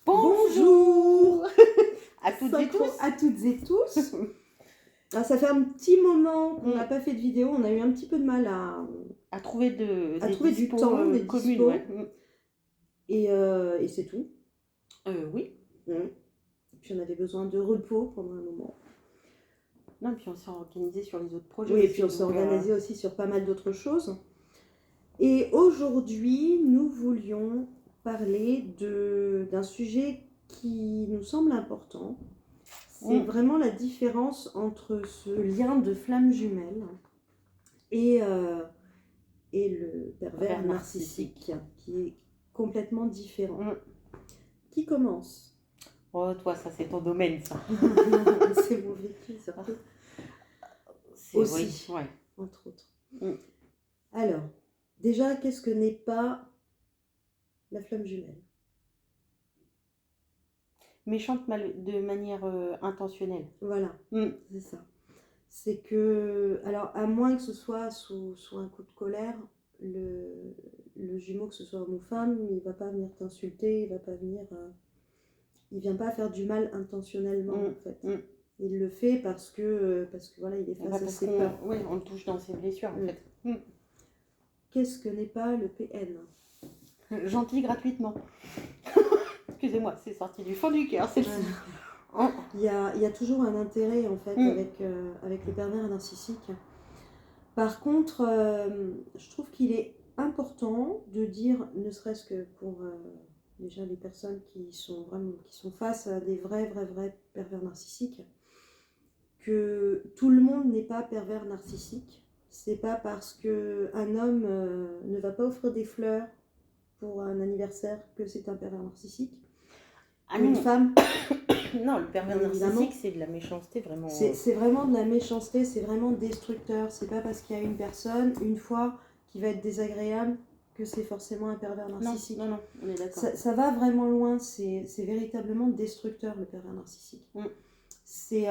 Bonjour à toutes et tous. À toutes et tous. Alors, ça fait un petit moment qu'on n'a pas fait de vidéo, on a eu un petit peu de mal à trouver du temps, des communes. dispos. Ouais. Et c'est tout. Oui. Et puis on avait besoin de repos pendant un moment. Non, et puis on s'est organisé sur les autres projets. Oui, et puis on s'est organisé aussi sur pas mal d'autres choses. Et aujourd'hui, nous voulions parler d'un sujet qui nous semble important. C'est vraiment la différence entre ce lien de flamme jumelle et le pervers narcissique, qui est complètement différent. Qui commence? Oh, toi, ça c'est ton domaine, ça. C'est mon vécu, surtout. Aussi, ouais. Entre autres. Alors, déjà, qu'est-ce que n'est pas la flamme jumelle? Méchante de manière intentionnelle. Voilà, c'est ça. C'est que, alors à moins que ce soit sous un coup de colère, le jumeau, que ce soit homme ou femme, il va pas venir t'insulter, il va pas venir, il vient pas faire du mal intentionnellement en fait. Il le fait parce que voilà, il est face à ses peurs. Oui, on le touche dans ses blessures en fait. Qu'est-ce que n'est pas le PN? Gentil gratuitement. Excusez-moi, c'est sorti du fond du cœur, celle-ci. Il y a toujours un intérêt en fait avec le pervers narcissique. Par contre, je trouve qu'il est important de dire, ne serait-ce que pour déjà les personnes qui sont face à des vrais pervers narcissiques, que tout le monde n'est pas pervers narcissique. C'est pas parce que un homme ne va pas offrir des fleurs pour un anniversaire que c'est un pervers narcissique. Une femme. Non, le pervers narcissique, c'est de la méchanceté vraiment. C'est vraiment de la méchanceté, c'est vraiment destructeur. C'est pas parce qu'il y a une personne, une fois, qui va être désagréable que c'est forcément un pervers narcissique. Non, on est d'accord. Ça va vraiment loin, c'est véritablement destructeur le pervers narcissique. C'est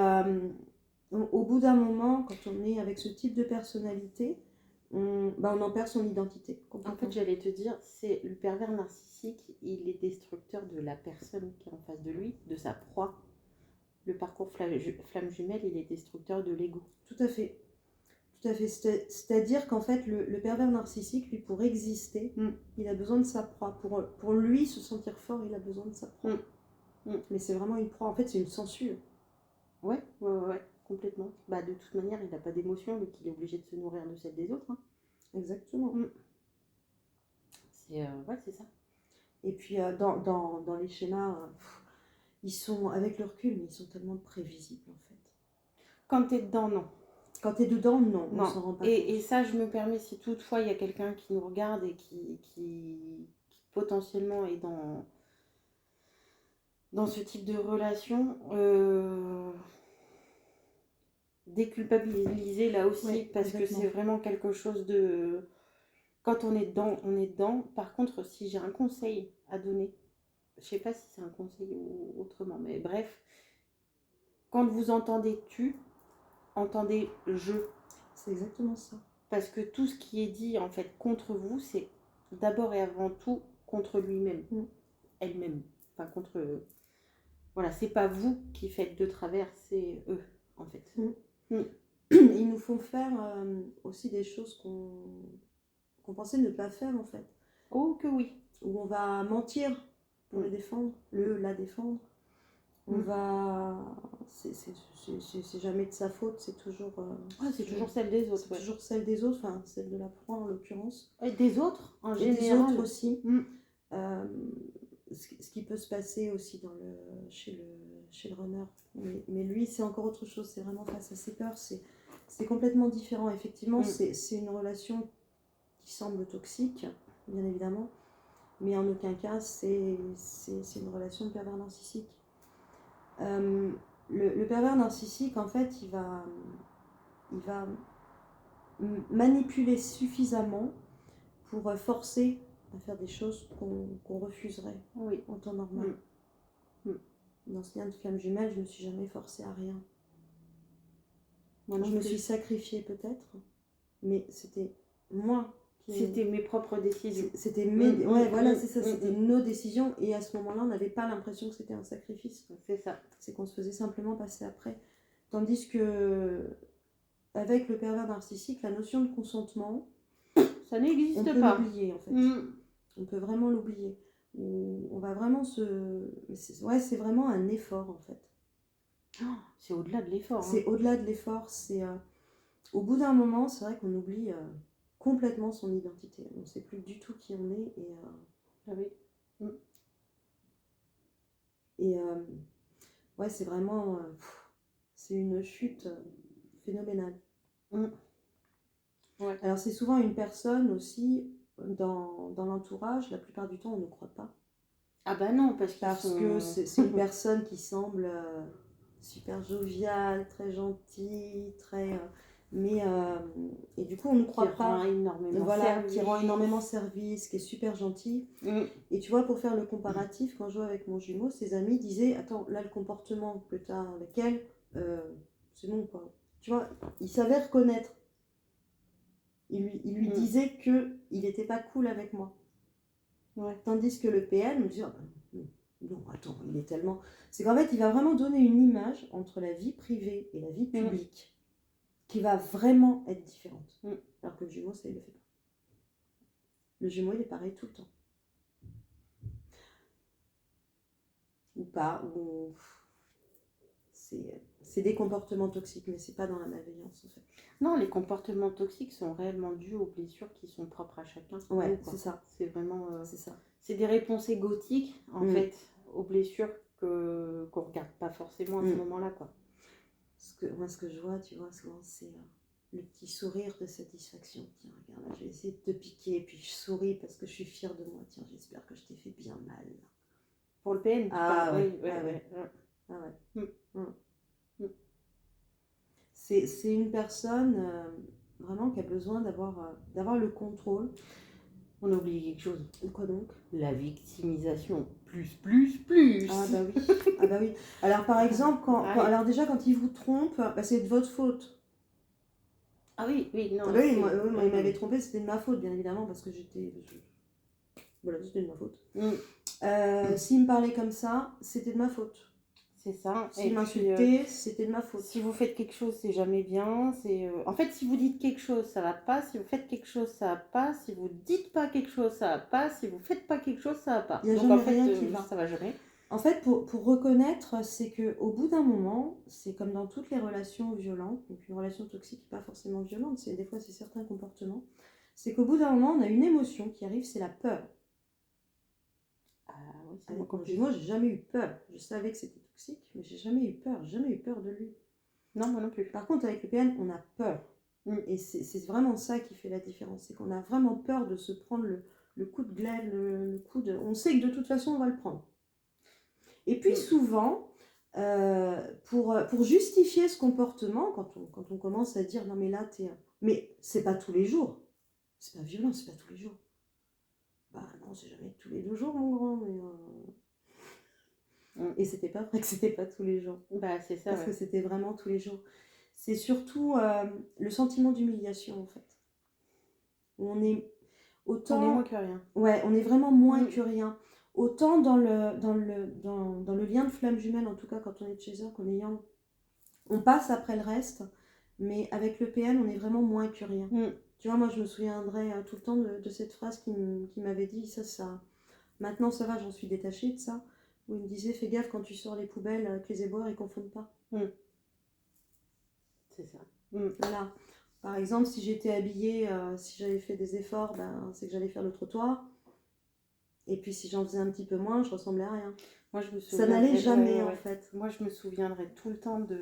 au bout d'un moment, quand on est avec ce type de personnalité, on en perd son identité. En fait, j'allais te dire, c'est le pervers narcissique, il est destructeur de la personne qui est en face de lui, de sa proie. Le parcours flamme jumelle, il est destructeur de l'ego. Tout à fait. Tout à fait. C'est-à-dire qu'en fait, le pervers narcissique, lui, pour exister, il a besoin de sa proie. Pour lui se sentir fort, il a besoin de sa proie. Mais c'est vraiment une proie. En fait, c'est une sangsue. Ouais, complètement. Bah, de toute manière, il n'a pas d'émotion, donc il est obligé de se nourrir de celle des autres. Exactement. C'est ça. Et puis, dans les schémas, ils sont, avec le recul, mais ils sont tellement prévisibles, en fait. Quand t'es dedans, non. Quand t'es dedans, non. On s'en rend pas compte. Et ça, je me permets, si toutefois il y a quelqu'un qui nous regarde et qui potentiellement est dans ce type de relation, déculpabiliser là aussi, parce que c'est vraiment quelque chose de... Quand on est dedans, on est dedans. Par contre, si j'ai un conseil à donner, je sais pas si c'est un conseil ou autrement, mais bref, quand vous entendez tu, entendez je. C'est exactement ça. Parce que tout ce qui est dit en fait contre vous, c'est d'abord et avant tout contre lui-même, elle-même. Enfin, contre. Voilà, c'est pas vous qui faites de travers, c'est eux en fait. Ils nous font faire aussi des choses qu'on pensait ne pas faire en fait. Oh que oui. Où on va mentir pour le défendre, la défendre. On va... C'est jamais de sa faute, c'est toujours... c'est toujours celle des autres. C'est toujours celle des autres, enfin celle de la proie en l'occurrence. Et des autres en général. Des autres aussi. Ce qui peut se passer aussi chez le runner. Mais lui, c'est encore autre chose, c'est vraiment face à ses peurs, c'est complètement différent. Effectivement, c'est une relation qui semble toxique, bien évidemment, mais en aucun cas, c'est une relation de pervers narcissique. Le pervers narcissique, en fait, il va manipuler suffisamment pour forcer à faire des choses qu'on refuserait en temps normal. Dans ce lien de flamme jumelle, je ne me suis jamais forcée à rien. Je me suis sacrifiée peut-être, mais c'était moi C'était mes propres décisions. C'était voilà, c'est ça, c'était nos décisions. Et à ce moment-là, on n'avait pas l'impression que c'était un sacrifice. C'est ça. C'est qu'on se faisait simplement passer après. Tandis que, avec le pervers narcissique, la notion de consentement, ça n'existe pas. On peut l'oublier, en fait. On peut vraiment l'oublier. On va vraiment c'est vraiment un effort, en fait. Oh, c'est au-delà de l'effort. C'est au-delà de l'effort. Au bout d'un moment, c'est vrai qu'on oublie complètement son identité. On ne sait plus du tout qui on est. Ah oui. Et ouais, c'est vraiment... c'est une chute phénoménale. Ouais. Alors, c'est souvent une personne aussi, dans l'entourage, la plupart du temps, on ne croit pas. Ah bah non, parce que c'est une personne qui semble super joviale, très gentille, très... et du coup, on ne croit pas. Qui rend énormément service, qui est super gentil. Et tu vois, pour faire le comparatif, quand je jouais avec mon jumeau, ses amis disaient, attends, là, le comportement que tu as avec elle, c'est bon, quoi. Tu vois, il savait reconnaître. Il lui disait qu'il n'était pas cool avec moi. Ouais. Tandis que le PN me dit, non, attends, il est tellement... C'est qu'en fait, il va vraiment donner une image entre la vie privée et la vie publique qui va vraiment être différente. Alors que le jumeau, ça, il le fait pas. Le jumeau, il est pareil tout le temps. Ou pas, ou... C'est des comportements toxiques, mais c'est pas dans la malveillance, en fait. Non, les comportements toxiques sont réellement dus aux blessures qui sont propres à chacun. Ouais, c'est ça. C'est vraiment... c'est ça. C'est des réponses égotiques, en fait, aux blessures qu'on regarde pas forcément à ce moment-là, quoi. Moi, ce que je vois, tu vois, souvent, c'est le petit sourire de satisfaction. Tiens, regarde, là, j'ai essayé de te piquer, et puis je souris parce que je suis fière de moi. Tiens, j'espère que je t'ai fait bien mal. Pour le PN, ouais. C'est une personne vraiment qui a besoin d'avoir le contrôle. On a oublié quelque chose. Quoi donc? La victimisation. Plus. Ah bah oui. Alors par exemple, alors déjà quand il vous trompe, bah, c'est de votre faute. Ah oui, non. Ah bah oui, moi il m'avait trompé, c'était de ma faute, bien évidemment, parce que voilà, c'était de ma faute. S'il me parlait comme ça, c'était de ma faute. C'est ça. S'il m'insultait, c'était de ma faute. Si vous faites quelque chose, c'est jamais bien. En fait, si vous dites quelque chose, ça va pas. Si vous faites quelque chose, ça va pas. Si vous dites pas quelque chose, ça va pas. Si vous faites pas quelque chose, ça va pas. Il n'y a jamais rien qui va. Ça va jamais. En fait, pour reconnaître, c'est qu'au bout d'un moment, c'est comme dans toutes les relations violentes, donc une relation toxique n'est pas forcément violente, des fois c'est certains comportements, c'est qu'au bout d'un moment, on a une émotion qui arrive, c'est la peur. Avec mon jumeau, j'ai jamais eu peur. Je savais que c'était toxique, mais j'ai jamais eu peur de lui. Non, moi non plus. Par contre, avec le PN, on a peur. Et c'est vraiment ça qui fait la différence, c'est qu'on a vraiment peur de se prendre le coup de glaive, le coup de... On sait que de toute façon, on va le prendre. Et puis souvent, pour justifier ce comportement, quand on commence à dire non mais là mais c'est pas tous les jours, c'est pas violent, c'est pas tous les jours. Bah non, c'est jamais tous les 2 jours mon grand, mais et c'était pas vrai que c'était pas tous les jours. Bah c'est ça. Parce que c'était vraiment tous les jours. C'est surtout le sentiment d'humiliation en fait. On est moins que rien. Ouais, on est vraiment moins que rien. Autant dans le lien de flamme jumelle, en tout cas quand on est de chez eux, on passe après le reste, mais avec le PN, on est vraiment moins que rien. Tu vois, moi je me souviendrai tout le temps de cette phrase qui m'avait dit, ça, maintenant ça va, j'en suis détachée de ça, où il me disait, fais gaffe quand tu sors les poubelles, que les éboueurs ils confondent pas. C'est ça. Voilà. Par exemple, si j'étais habillée, si j'avais fait des efforts, c'est que j'allais faire le trottoir. Et puis si j'en faisais un petit peu moins, je ressemblais à rien. Moi, je me ça n'allait jamais en fait. Moi, je me souviendrai tout le temps de...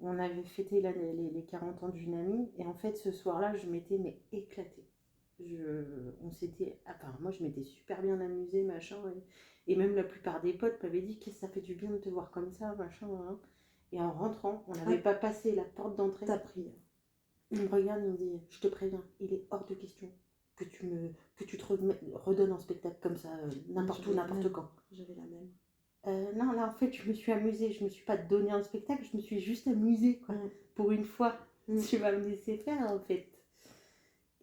on avait fêté les 40 ans d'une amie. Et en fait, ce soir-là, je m'étais éclatée. Moi, je m'étais super bien amusée, machin. Et même la plupart des potes m'avaient dit qu'est-ce que ça fait du bien de te voir comme ça, machin. Hein. Et en rentrant, on n'avait pas passé la porte d'entrée. T'as pris. Il me regarde, il me dit, je te préviens, il est hors de question que tu te redonnes en spectacle comme ça, n'importe où, n'importe quand. J'avais la même. Non, là en fait, je me suis amusée, je me suis pas donné un spectacle, je me suis juste amusée, quoi. Pour une fois, tu vas me laisser faire, en fait.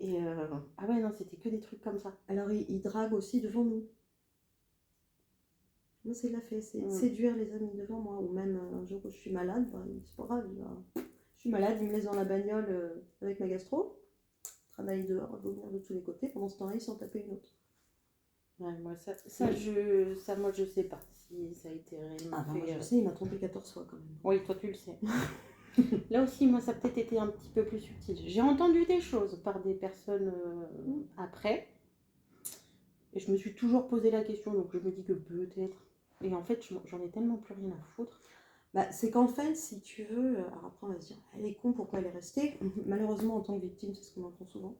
Et ah ouais, non, c'était que des trucs comme ça. Alors, il drague aussi devant nous. Moi, c'est de la fait, c'est séduire les amis devant moi. Ou même un jour où je suis malade, bah, c'est pas grave. Je suis malade, il me laisse dans la bagnole avec ma gastro, travailler dehors, vomir de tous les côtés. Pendant ce temps-là, ils s'en tapaient une autre. Ouais, moi, moi, je sais pas si ça a été réellement fait. Moi, je sais, il m'a trompé 14 fois quand même. Oui, toi, tu le sais. Là aussi, moi, ça a peut-être été un petit peu plus subtil. J'ai entendu des choses par des personnes après. Et je me suis toujours posé la question, donc je me dis que peut-être. Et en fait, j'en ai tellement plus rien à foutre. Bah, c'est qu'en fait, si tu veux, alors après on va se dire, elle est con, pourquoi elle est restée? Malheureusement, en tant que victime, c'est ce qu'on entend souvent,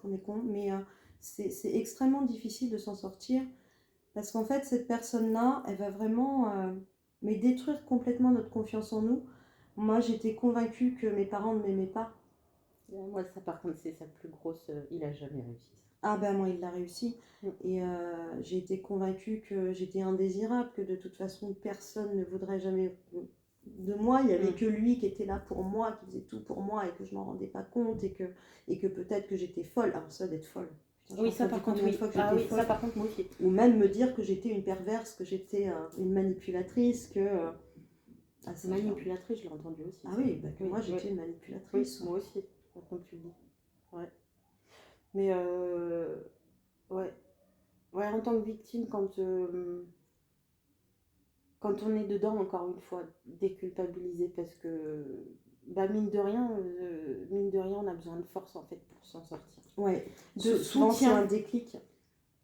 qu'on est con, mais c'est extrêmement difficile de s'en sortir, parce qu'en fait, cette personne-là, elle va vraiment mais détruire complètement notre confiance en nous. Moi, j'étais convaincue que mes parents ne m'aimaient pas. Moi, ça, par contre, c'est sa plus grosse. Il a jamais réussi ça. Ah ben moi, il l'a réussi. Et j'ai été convaincue que j'étais indésirable, que de toute façon, personne ne voudrait jamais de moi. Il n'y avait que lui qui était là pour moi, qui faisait tout pour moi et que je m'en rendais pas compte et que peut-être que j'étais folle. Alors ça, d'être folle. Putain, oui, ça par contre, oui. Fois que j'étais folle. Ça par contre, moi aussi. Ou même me dire que j'étais une perverse, que j'étais une manipulatrice, que... manipulatrice, je l'ai entendu aussi. Ah oui, bah, que moi j'étais une manipulatrice. Oui, moi aussi, maintenant que tu le dis. Ouais. Mais ouais. Ouais, en tant que victime, quand on est dedans, encore une fois, déculpabiliser parce que bah, mine de rien, on a besoin de force en fait pour s'en sortir. Ouais. De souvent c'est un déclic.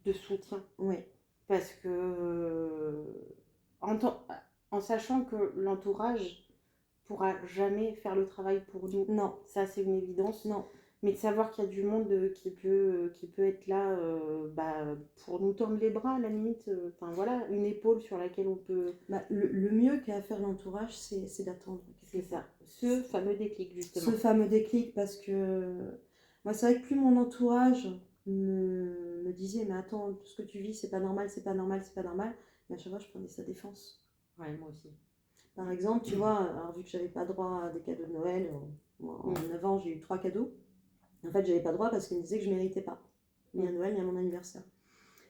De soutien. Ouais. Parce que en sachant que l'entourage pourra jamais faire le travail pour nous. Non. Ça, c'est une évidence. Non. Mais de savoir qu'il y a du monde qui peut être là pour nous tendre les bras, à la limite. Enfin voilà, une épaule sur laquelle on peut... Bah, le mieux qu'a faire l'entourage, c'est d'attendre. C'est ça. Ce fameux déclic, justement. Ce fameux déclic, parce que... Moi, c'est vrai que plus mon entourage me disait, mais attends, tout ce que tu vis, c'est pas normal, c'est pas normal, c'est pas normal. Mais à chaque fois, je prenais sa défense. Ouais, moi aussi. Par exemple, tu vois, alors vu que j'avais pas droit à des cadeaux de Noël, en 9 ans, j'ai eu 3 cadeaux. En fait, j'avais pas droit parce qu'ils me disaient que je méritais pas. Ni à Noël, ni à mon anniversaire.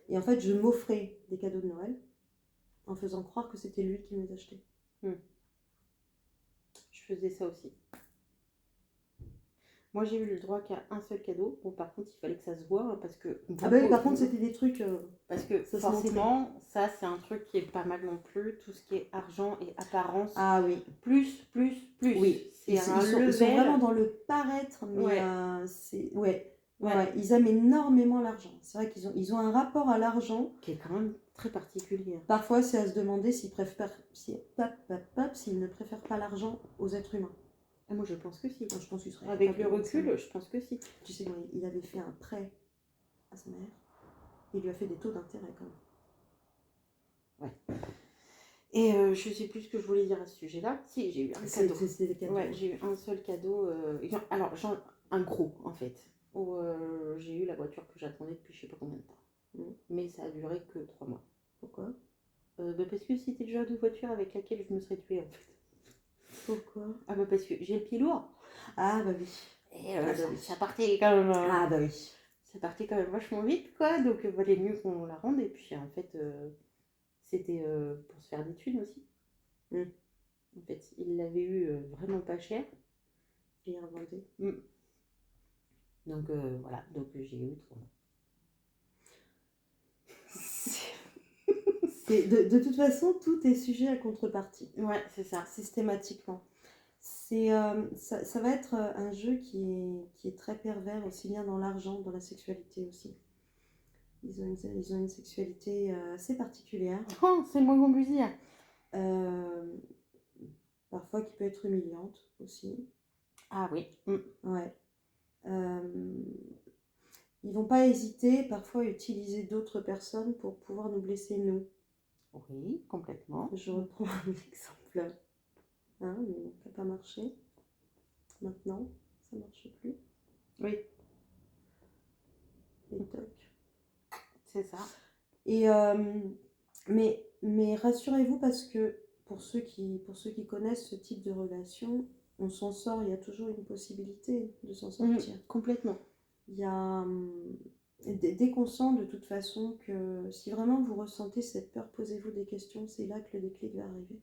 Et en fait, je m'offrais des cadeaux de Noël en faisant croire que c'était lui qui me les achetait. Je faisais ça aussi. Moi, j'ai eu le droit qu'à un seul cadeau. Bon, par contre, il fallait que ça se voit parce que... Ah bah oui, par contre, c'était des trucs... parce que ça forcément, ça, c'est un truc qui est pas mal non plus. Tout ce qui est argent et apparence. Ah oui. Plus. Oui. Ils sont vraiment dans le paraître, mais c'est... Ouais. Ils aiment énormément l'argent. C'est vrai qu'ils ont un rapport à l'argent... qui est quand même très particulier. Parfois, c'est à se demander s'ils ne préfèrent pas l'argent aux êtres humains. Ah, moi, je pense que si. Moi, je pense qu'il serait avec le recul, je pense que si. Tu sais, il avait fait un prêt à sa mère. Il lui a fait des taux d'intérêt quand même. Ouais. Et je sais plus ce que je voulais dire à ce sujet-là. Si, j'ai eu un cadeau. C'était des cadeaux. Ouais, j'ai eu un seul cadeau. Alors, un gros, en fait. Où j'ai eu la voiture que j'attendais depuis je sais pas combien de temps. Mais ça a duré que 3 mois. Pourquoi parce que c'était le genre de voiture avec laquelle je me serais tuée, en fait. Pourquoi Ah bah parce que j'ai le pied lourd. Ah bah oui. Et ça partait quand même... ah bah oui. Ça partait quand même vachement vite, quoi. Donc, il valait mieux qu'on la rende. Et puis, en fait... c'était pour se faire des thunes aussi. En fait, il l'avait eu vraiment pas cher. Et revendait. Donc voilà, donc j'ai eu 3 mois. De toute façon, tout est sujet à contrepartie. Ouais, c'est ça. Systématiquement. Ça va être un jeu qui est très pervers, aussi bien dans l'argent, dans la sexualité aussi. Ils ont une sexualité assez particulière. Oh, c'est le moins qu'on puisse dire. Parfois qui peut être humiliante aussi. Ah oui. Ouais. Ils vont pas hésiter parfois à utiliser d'autres personnes pour pouvoir nous blesser nous. Oui, complètement. Je reprends un exemple. Mais ça n'a pas marché. Maintenant, ça marche plus. Oui. Et toc. C'est ça. Et mais rassurez-vous parce que pour ceux qui connaissent ce type de relation, on s'en sort, il y a toujours une possibilité de s'en sortir. Complètement. Il y a, dès qu'on sent de toute façon que si vraiment vous ressentez cette peur, posez-vous des questions, c'est là que le déclic va arriver.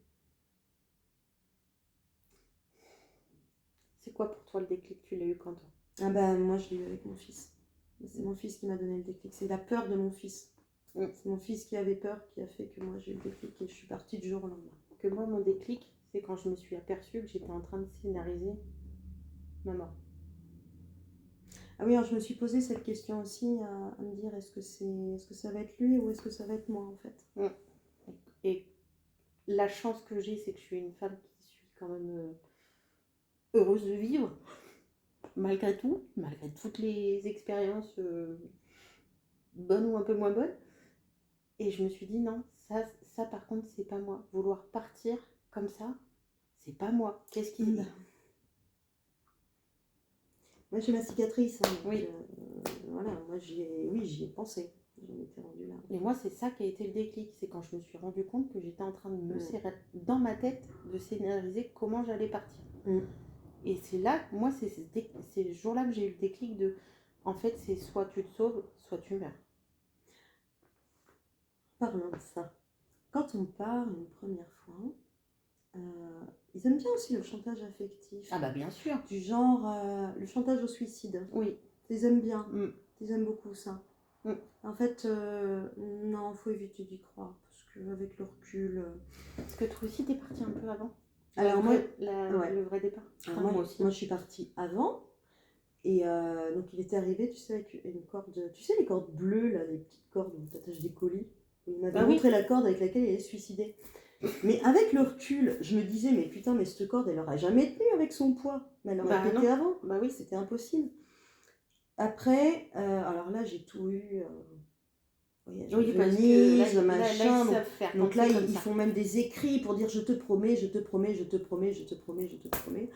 C'est quoi pour toi le déclic? Tu l'as eu quand, toi? Ah ben, moi, je l'ai eu avec mon fils. C'est mon fils qui m'a donné le déclic. C'est la peur de mon fils. C'est mon fils qui avait peur qui a fait que moi, j'ai eu le déclic et je suis partie du jour au lendemain. Que moi, mon déclic, c'est quand je me suis aperçue que j'étais en train de scénariser ma mort. Ah oui, alors je me suis posé cette question aussi à me dire est-ce que ça va être lui ou est-ce que ça va être moi en fait. Et la chance que j'ai, c'est que je suis une femme qui suis quand même heureuse de vivre, malgré tout, malgré toutes les expériences bonnes ou un peu moins bonnes. Et je me suis dit non, ça par contre, c'est pas moi. Vouloir partir comme ça, c'est pas moi. Qu'est-ce qui... Moi j'ai ma cicatrice, hein, donc, Oui. voilà, moi j'y ai pensé, j'en étais rendue là. Et moi c'est ça qui a été le déclic, c'est quand je me suis rendu compte que j'étais en train de me serrer dans ma tête, de scénariser comment j'allais partir. Et c'est là, moi c'est ce jour-là que j'ai eu le déclic de, en fait c'est soit tu te sauves, soit tu meurs. Parlons de ça. Quand on part une première fois, ils aiment bien aussi le chantage affectif. Ah bah bien sûr. Du genre le chantage au suicide. Oui. Ils aiment bien. Ils aiment beaucoup ça. En fait, non, faut éviter d'y croire parce qu'avec le recul. Est-ce que toi aussi t'es partie un peu avant? Alors moi, le vrai départ. Alors moi aussi. Moi je suis partie avant. Et donc il était arrivé, tu sais, avec une corde, tu sais les cordes bleues là, les petites cordes où tu attaches des colis. Il m'avait montré la corde avec laquelle il allait se suicider. Mais avec le recul, je me disais, mais putain, mais cette corde, elle aurait jamais tenu avec son poids. Mais elle aurait pété avant. Bah oui, c'était impossible. Après, alors là, j'ai tout eu. Oui, parce que là, machin. Là, ils savent faire. Donc là, ils font même des écrits pour dire je te promets, je te promets, je te promets, je te promets, je te promets.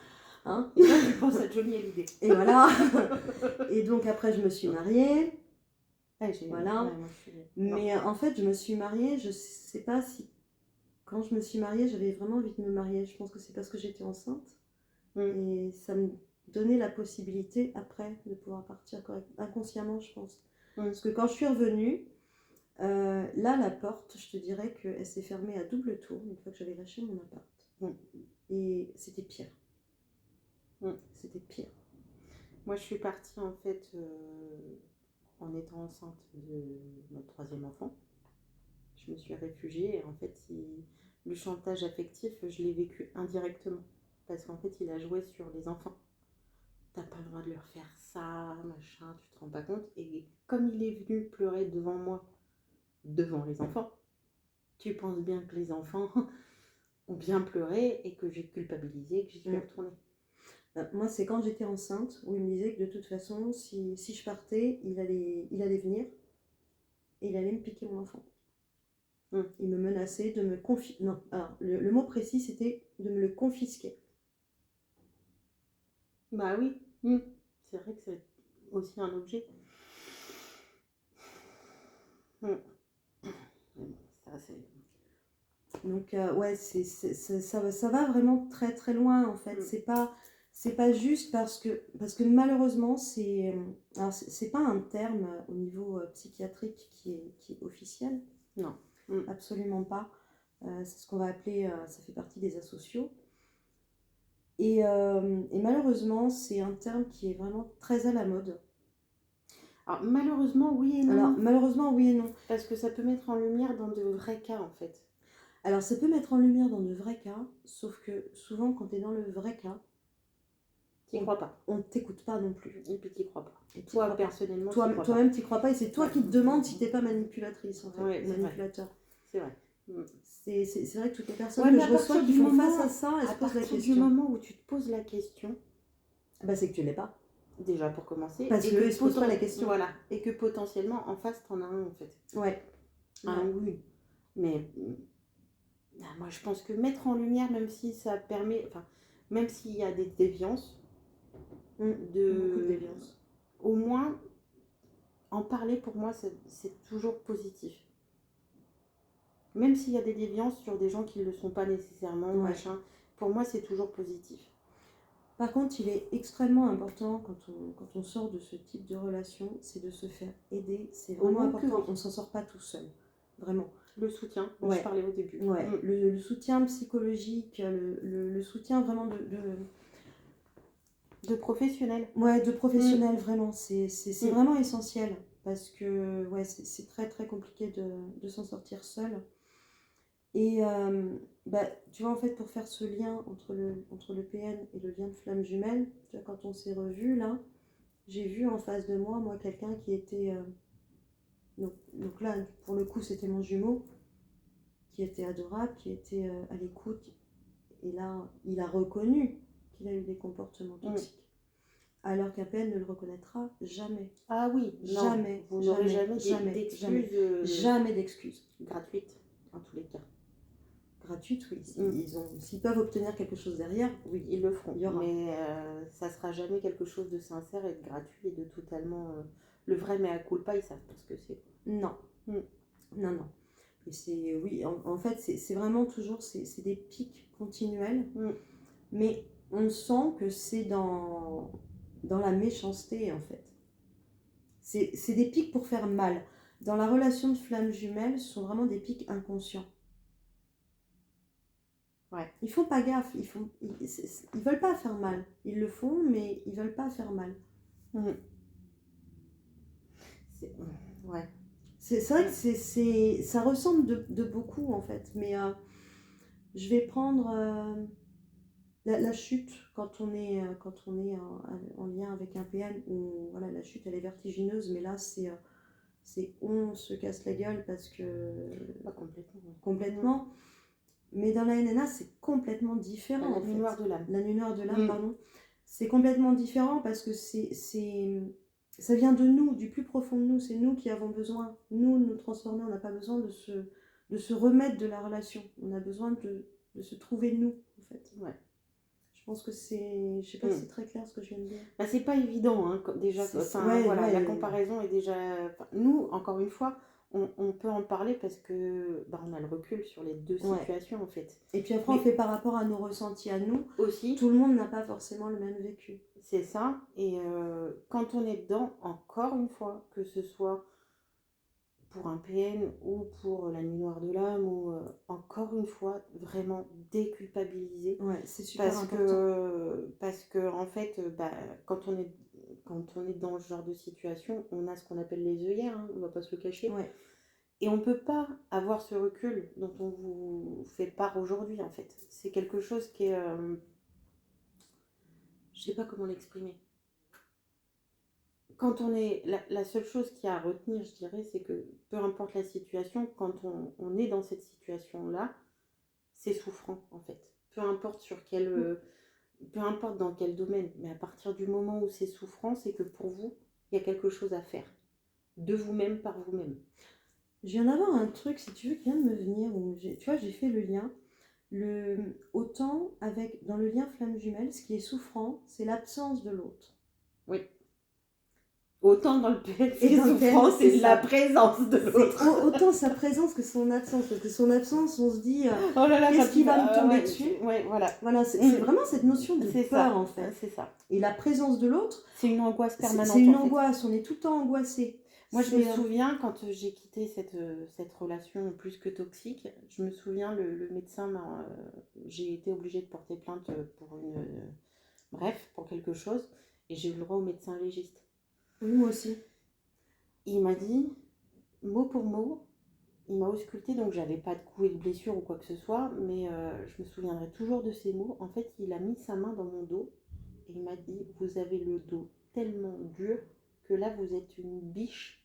Hein, et là, tu penses à Johnny Hallyday. Et voilà. Et donc après, je me suis mariée. Voilà. Mais en fait, je me suis mariée, je sais pas si quand je me suis mariée, j'avais vraiment envie de me marier. Je pense que c'est parce que j'étais enceinte. Et ça me donnait la possibilité après de pouvoir partir inconsciemment, je pense. Parce que quand je suis revenue, là, la porte, je te dirais qu'elle s'est fermée à double tour une fois que j'avais lâché mon appart. Et c'était pire. C'était pire. Moi, je suis partie en fait en étant enceinte de notre 3e enfant. Je me suis réfugiée et en fait, le chantage affectif, je l'ai vécu indirectement. Parce qu'en fait, il a joué sur les enfants. T'as pas le droit de leur faire ça, machin, tu te rends pas compte. Et comme il est venu pleurer devant moi, devant les enfants, tu penses bien que les enfants ont bien pleuré et que j'ai culpabilisé et que j'y suis retournée. Moi, c'est quand j'étais enceinte où il me disait que de toute façon, si je partais, il allait venir et il allait me piquer mon enfant. Il me menaçait de me confisquer. Non, alors le mot précis, c'était de me le confisquer. Bah oui, c'est vrai que c'est aussi un objet. Ça, c'est... Donc, ouais, ça va vraiment très très loin en fait. C'est pas juste parce que malheureusement, c'est pas un terme au niveau psychiatrique qui est officiel. Non. Absolument pas. C'est ce qu'on va appeler, ça fait partie des asociaux. Et malheureusement, c'est un terme qui est vraiment très à la mode. Alors, malheureusement, oui et non. Alors, malheureusement, oui et non. Parce que ça peut mettre en lumière dans de vrais cas, en fait. Alors, ça peut mettre en lumière dans de vrais cas, sauf que souvent, quand tu es dans le vrai cas, tu n'y crois pas. On ne t'écoute pas non plus. Et puis, tu n'y crois pas. Et toi, personnellement, toi-même, tu n'y crois pas. Et c'est toi qui te demandes si tu n'es pas manipulatrice, en fait, manipulateur. C'est vrai. C'est vrai que toutes les personnes que je reçois qui font face à ça, elles se posent la question. À partir du moment où tu te poses la question, bah, c'est que tu l'es pas. Déjà pour commencer. Parce qu'ils ne se posent pas la question. Voilà. Et que potentiellement, en face, t'en as un, en fait. Ouais. Un ou une. Mais moi, je pense que mettre en lumière, même si ça permet... Enfin, même s'il y a des déviances, beaucoup de déviances. Au moins, en parler, pour moi, c'est toujours positif. Même s'il y a des déviances sur des gens qui ne le sont pas nécessairement, machin, pour moi, c'est toujours positif. Par contre, il est extrêmement important quand on sort de ce type de relation, c'est de se faire aider. C'est vraiment important. Oui. On ne s'en sort pas tout seul. Vraiment. Le soutien, dont je parlais au début. Ouais. Le soutien psychologique, le soutien vraiment de professionnels. Ouais, de professionnels, vraiment. C'est vraiment essentiel. Parce que ouais, c'est très très compliqué de s'en sortir seul. Et tu vois, en fait, pour faire ce lien entre le PN et le lien de flamme jumelle, tu vois, quand on s'est revus là, j'ai vu en face de moi quelqu'un qui était. Donc là, pour le coup, c'était mon jumeau, qui était adorable, qui était à l'écoute. Et là, il a reconnu qu'il a eu des comportements toxiques. Alors qu'un PN ne le reconnaîtra jamais. Ah oui, jamais. Vous n'aurez jamais d'excuses. Jamais d'excuses. Gratuites, en tous les cas. Gratuite, oui. S'ils peuvent obtenir quelque chose derrière, oui, ils le feront. Mais ça sera jamais quelque chose de sincère et de gratuit et de totalement... le vrai mea culpa, ils savent pas ce que c'est. Non. Non. Et c'est, oui, en fait, c'est vraiment toujours, c'est des pics continuels. Mais on sent que c'est dans la méchanceté, en fait. C'est des pics pour faire mal. Dans la relation de flamme jumelle, ce sont vraiment des pics inconscients. Ouais. Ils font pas gaffe, ils veulent pas faire mal. Ils le font, mais ils veulent pas faire mal. Ouais. C'est vrai que ça ressemble de beaucoup en fait. Mais je vais prendre la chute quand on est en lien avec un PN. Où, voilà, la chute elle est vertigineuse, mais là c'est on se casse la gueule parce que... Pas complètement. Complètement. Mais dans la NNA, c'est complètement différent. La nuit noire de l'âme. La nuit noire de l'âme, pardon. C'est complètement différent parce que ça vient de nous, du plus profond de nous. C'est nous qui avons besoin, nous, de nous transformer. On n'a pas besoin de se remettre de la relation. On a besoin de se trouver nous, en fait. Ouais. Je pense que c'est... Je sais pas si c'est très clair ce que je viens de dire. Bah, c'est pas évident, hein, déjà. La comparaison est déjà... Nous, encore une fois... On peut en parler parce que on a le recul sur les deux situations en fait. Et puis après on fait par rapport à nos ressentis à nous. Aussi. Tout le monde n'a pas forcément le même vécu. C'est ça. Et quand on est dedans, encore une fois, que ce soit pour un PN ou pour la nuit noire de l'âme, ou encore une fois, vraiment déculpabiliser. Ouais, c'est super important. Parce que en fait, quand on est dans ce genre de situation, on a ce qu'on appelle les œillères, hein, on va pas se le cacher. Ouais. Et on peut pas avoir ce recul dont on vous fait part aujourd'hui, en fait. C'est quelque chose qui est... je sais pas comment l'exprimer. Quand on est... La seule chose qu'il y a à retenir, je dirais, c'est que peu importe la situation, quand on est dans cette situation-là, c'est souffrant, en fait. Peu importe sur quel... peu importe dans quel domaine, mais à partir du moment où c'est souffrant, c'est que pour vous, il y a quelque chose à faire. De vous-même, par vous-même. Je viens d'avoir un truc, si tu veux, qui vient de me venir, où tu vois, j'ai fait le lien. Autant dans le lien flamme jumelle, ce qui est souffrant, c'est l'absence de l'autre. Oui. Autant dans le PN, ce qui est souffrant, c'est la présence de l'autre. Autant sa présence que son absence. Parce que son absence, on se dit, qu'est-ce qui va me tomber dessus ? Voilà, c'est vraiment cette notion de peur, en fait. C'est ça. Et la présence de l'autre... C'est une angoisse permanente. C'est une angoisse, on est tout le temps angoissé. Moi, je me souviens, quand j'ai quitté cette relation plus que toxique, je me souviens, le médecin j'ai été obligée de porter plainte pour quelque chose, et j'ai eu le droit au médecin légiste. Oui, moi aussi. Il m'a dit, mot pour mot, il m'a ausculté, donc j'avais pas de coups et de blessures ou quoi que ce soit, mais je me souviendrai toujours de ces mots. En fait, il a mis sa main dans mon dos, et il m'a dit, vous avez le dos tellement dur que là, vous êtes une biche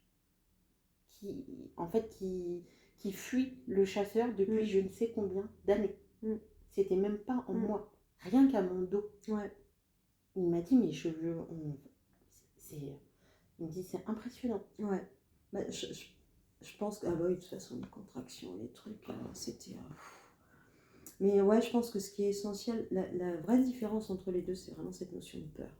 qui fuit le chasseur depuis je ne sais combien d'années. C'était même pas en moi, rien qu'à mon dos. Ouais. Il m'a dit, mes cheveux, il me dit, c'est impressionnant. Ouais. Je pense que, oui, de toute façon, les contractions, les trucs, c'était... Mais ouais, je pense que ce qui est essentiel, la vraie différence entre les deux, c'est vraiment cette notion de peur.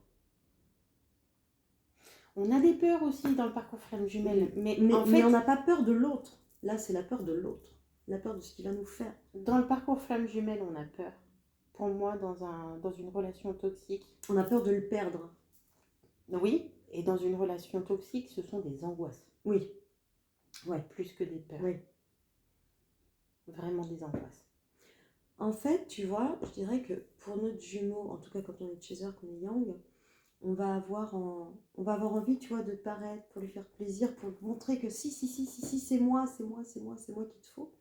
On a des peurs aussi dans le parcours flamme jumelle, mais on n'a pas peur de l'autre. Là, c'est la peur de l'autre, la peur de ce qu'il va nous faire. Dans le parcours flamme jumelle, on a peur pour moi dans une relation toxique. On a peur de le perdre. Oui, et dans une relation toxique, ce sont des angoisses. Oui. Ouais. Plus que des peurs. Oui. Vraiment des angoisses. En fait, tu vois, je dirais que pour notre jumeau, en tout cas quand on est chaser, qu'on est yang, on va avoir envie, tu vois, de paraître, pour lui faire plaisir, pour montrer que si, c'est moi qu'il te faut.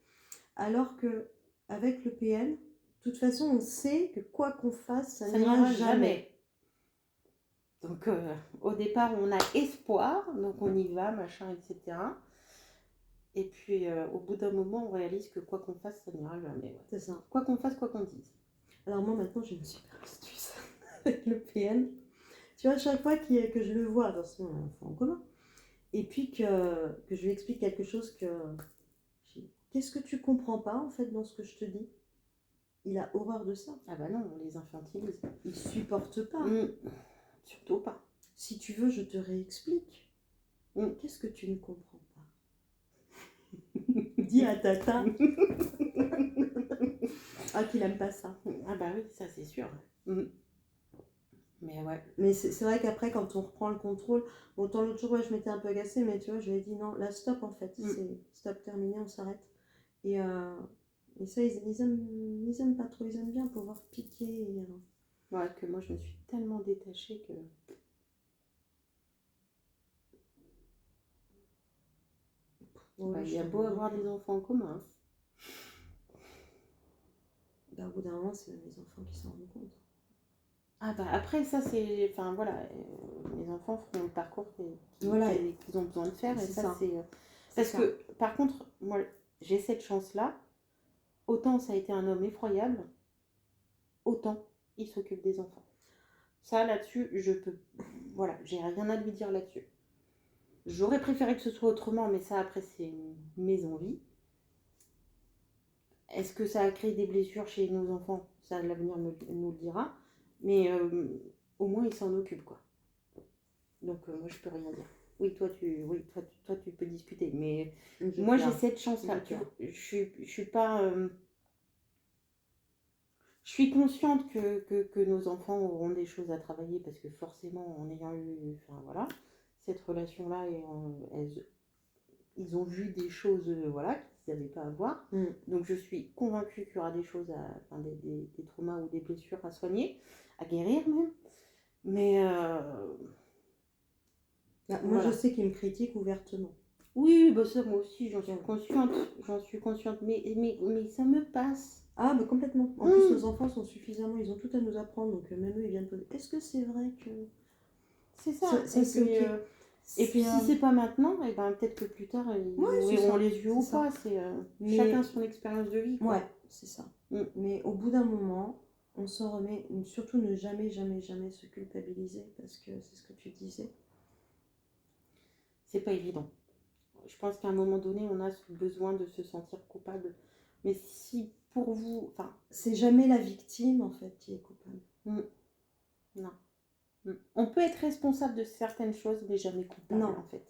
Alors que avec le PN, de toute façon, on sait que quoi qu'on fasse, ça n'ira jamais. Donc, au départ, on a espoir, donc on y va, machin, etc. Et puis, au bout d'un moment, on réalise que quoi qu'on fasse, ça n'ira jamais. Ouais. C'est ça. Quoi qu'on fasse, quoi qu'on dise. Alors moi, maintenant, j'ai une super astuce avec le PN. Tu vois, chaque fois que je le vois, attention, on a un enfant en commun, et puis que je lui explique quelque chose qu'est-ce que tu comprends pas, en fait, dans ce que je te dis? Il a horreur de ça. Ah bah non, on les infantilise. Il supporte pas. Surtout pas. Si tu veux, je te réexplique. Qu'est-ce que tu ne comprends pas? Dis à tata. Ah, qu'il aime pas ça. Ah bah oui, ça c'est sûr. Mais ouais. Mais c'est vrai qu'après, quand on reprend le contrôle, autant l'autre jour, ouais, je m'étais un peu agacée, mais tu vois, je lui ai dit non, là, stop en fait. C'est stop, terminé, on s'arrête. Et ça, ils aiment pas trop, ils aiment bien pouvoir piquer. Ouais, que moi, je me suis tellement détachée que... Ouais, il y a beau avoir des enfants en commun. Bah, au bout d'un moment, c'est même les enfants qui s'en rendent compte. Ah bah après, ça c'est... Enfin voilà, les enfants feront le parcours qu'ils ont besoin de faire. Et ça, c'est... Parce que, par contre, moi, j'ai cette chance-là. Autant ça a été un homme effroyable, autant il s'occupe des enfants. Ça, là-dessus, je peux... Voilà, j'ai rien à lui dire là-dessus. J'aurais préféré que ce soit autrement, mais ça, après, c'est mes envies. Est-ce que ça a créé des blessures chez nos enfants? Ça, l'avenir nous le dira. Mais au moins, il s'en occupe, quoi. Donc, moi, je peux rien dire. Oui, toi, tu peux discuter. Mais moi, j'ai cette chance-là. Je suis pas... Je suis consciente que nos enfants auront des choses à travailler parce que forcément, en ayant eu... Enfin, voilà, cette relation-là, ils ont vu des choses voilà, qu'ils n'avaient pas à voir. Donc je suis convaincue qu'il y aura des choses, des traumas ou des blessures à soigner, à guérir même. Mais moi, je sais qu'ils me critiquent ouvertement. Oui, bah ça, moi aussi, j'en suis consciente. Mais ça me passe. Ah, bah complètement. En plus, nos enfants sont suffisamment, ils ont tout à nous apprendre, donc même eux, ils viennent poser. Est-ce que c'est vrai que... C'est ça. C'est ok. Et puis si c'est pas maintenant, et ben peut-être que plus tard ils ouvriront les yeux ou pas. Chacun son expérience de vie. Quoi. Ouais, c'est ça. Mais au bout d'un moment, on s'en remet. Surtout ne jamais se culpabiliser parce que c'est ce que tu disais. C'est pas évident. Je pense qu'à un moment donné, on a ce besoin de se sentir coupable. Mais si pour vous, enfin, c'est jamais la victime en fait qui est coupable. Non. On peut être responsable de certaines choses, mais jamais coupable en fait.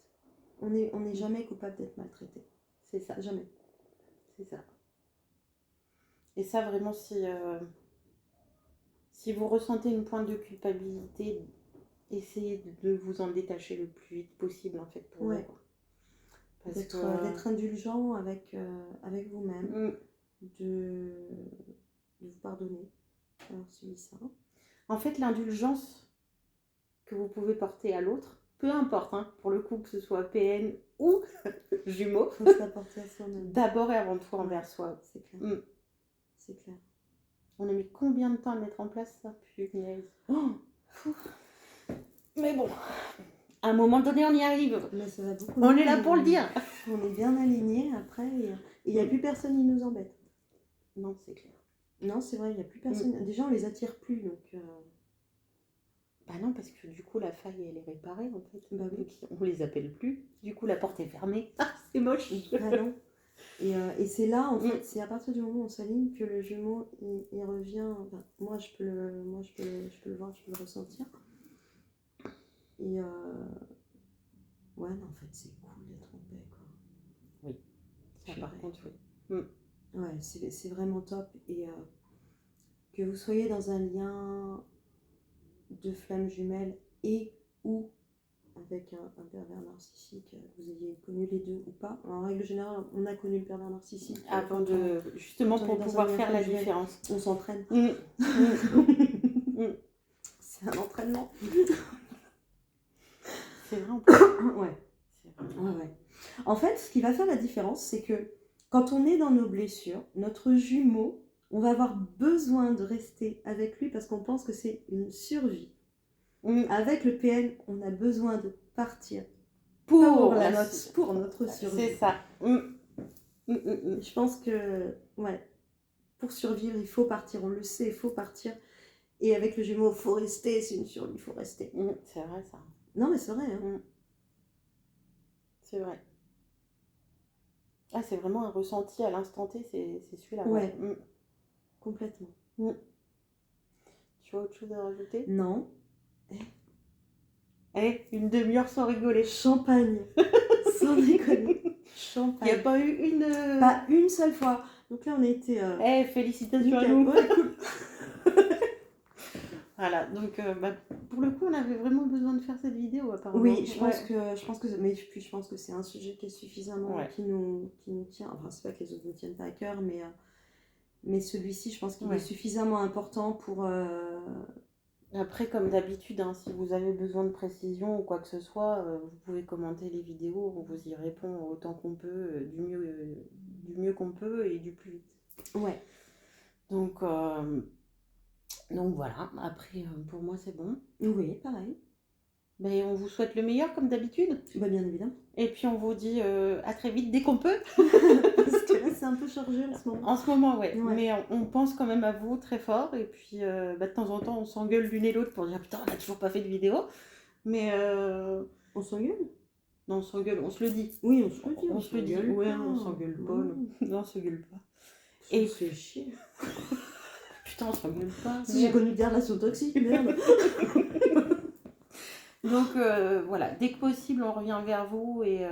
On n'est jamais coupable d'être maltraité. C'est ça. Jamais. C'est ça. Et ça vraiment, si vous ressentez une pointe de culpabilité, essayez de vous en détacher le plus vite possible en fait pour vous. D'être indulgent avec vous-même, de vous pardonner. Alors, c'est ça. En fait, l'indulgence que vous pouvez porter à l'autre, peu importe, hein, pour le coup, que ce soit PN ou jumeaux, faut se la porter à soi-même. D'abord et avant tout envers soi. C'est clair. C'est clair. On a mis combien de temps à mettre en place ça? Punaise. Mais bon, à un moment donné, on y arrive. Mais ça va beaucoup on est là pour le dire. On est bien alignés après et il n'y a plus personne qui nous embête. Non, c'est clair. Non, c'est vrai, il n'y a plus personne. Déjà, on les attire plus, donc... Bah non, parce que du coup, la faille, elle est réparée, en fait. Bah oui. On les appelle plus. Du coup, la porte est fermée. Ah, c'est moche. Ah non. Et c'est là, en fait, c'est à partir du moment où on s'aligne que le jumeau, il revient... Enfin, moi, je peux le voir, je peux le ressentir. Et... Ouais, non, en fait, c'est cool d'être en paix, quoi. Oui. Ça, par contre, oui. Ouais, c'est vraiment top. Et que vous soyez dans un lien de flamme jumelle et ou avec un pervers narcissique, vous ayez connu les deux ou pas. En règle générale, on a connu le pervers narcissique. Avant de, justement pour pouvoir faire la différence. On s'entraîne. C'est un entraînement. C'est vrai en plus. Ouais. Ouais. En fait, ce qui va faire la différence, c'est que quand on est dans nos blessures, notre jumeau, on va avoir besoin de rester avec lui parce qu'on pense que c'est une survie. Avec le PN, on a besoin de partir pour notre survie. C'est ça. Je pense que, pour survivre, il faut partir. On le sait, il faut partir. Et avec le jumeau, il faut rester. C'est une survie, il faut rester. C'est vrai, ça. Non, mais c'est vrai. Hein. C'est vrai. Ah, c'est vraiment un ressenti à l'instant T, c'est celui-là. Ouais. Complètement. Tu as autre chose à rajouter? Non. Une demi-heure sans rigoler. Champagne. Sans déconner. Champagne. Il n'y a pas eu une... Pas une seule fois. Donc là, on a été... félicitations à nous. Ouais, cool. Voilà, donc pour le coup, on avait vraiment besoin de faire cette vidéo apparemment. Oui, je pense que mais puis je pense que c'est un sujet qui est suffisamment qui nous tient. Enfin, c'est pas que les autres ne tiennent pas à cœur, mais celui-ci, je pense qu'il est suffisamment important pour. Après, comme d'habitude, hein, si vous avez besoin de précision ou quoi que ce soit, vous pouvez commenter les vidéos, on vous y répond autant qu'on peut, du mieux qu'on peut et du plus vite. Ouais. Donc voilà, après pour moi c'est bon. Oui, pareil. Ben, on vous souhaite le meilleur comme d'habitude. Bah, bien évidemment. Et puis on vous dit à très vite dès qu'on peut. Parce que là c'est un peu chargé en ce moment. En ce moment, ouais. Mais on pense quand même à vous très fort. Et puis de temps en temps on s'engueule l'une et l'autre pour dire putain on n'a toujours pas fait de vidéo. Mais on s'engueule? Non, on s'engueule, on se le dit. Oui, on se le dit. On se le dit. Ouais, on s'engueule pas. Non, on s'engueule pas. Et c'est chier. Putain, on s'engueule pas. Si j'ai connu des relations toxiques, merde. Donc voilà, dès que possible, on revient vers vous et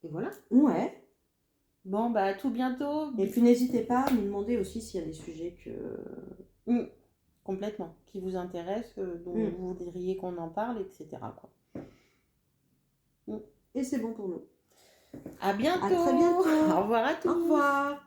voilà. Ouais. Bon, bah à tout bientôt. Et puis n'hésitez pas à nous demander aussi s'il y a des sujets complètement, qui vous intéressent, dont vous voudriez qu'on en parle, etc. quoi. Et c'est bon pour nous. À bientôt. À très bientôt. Au revoir à tous. Au revoir.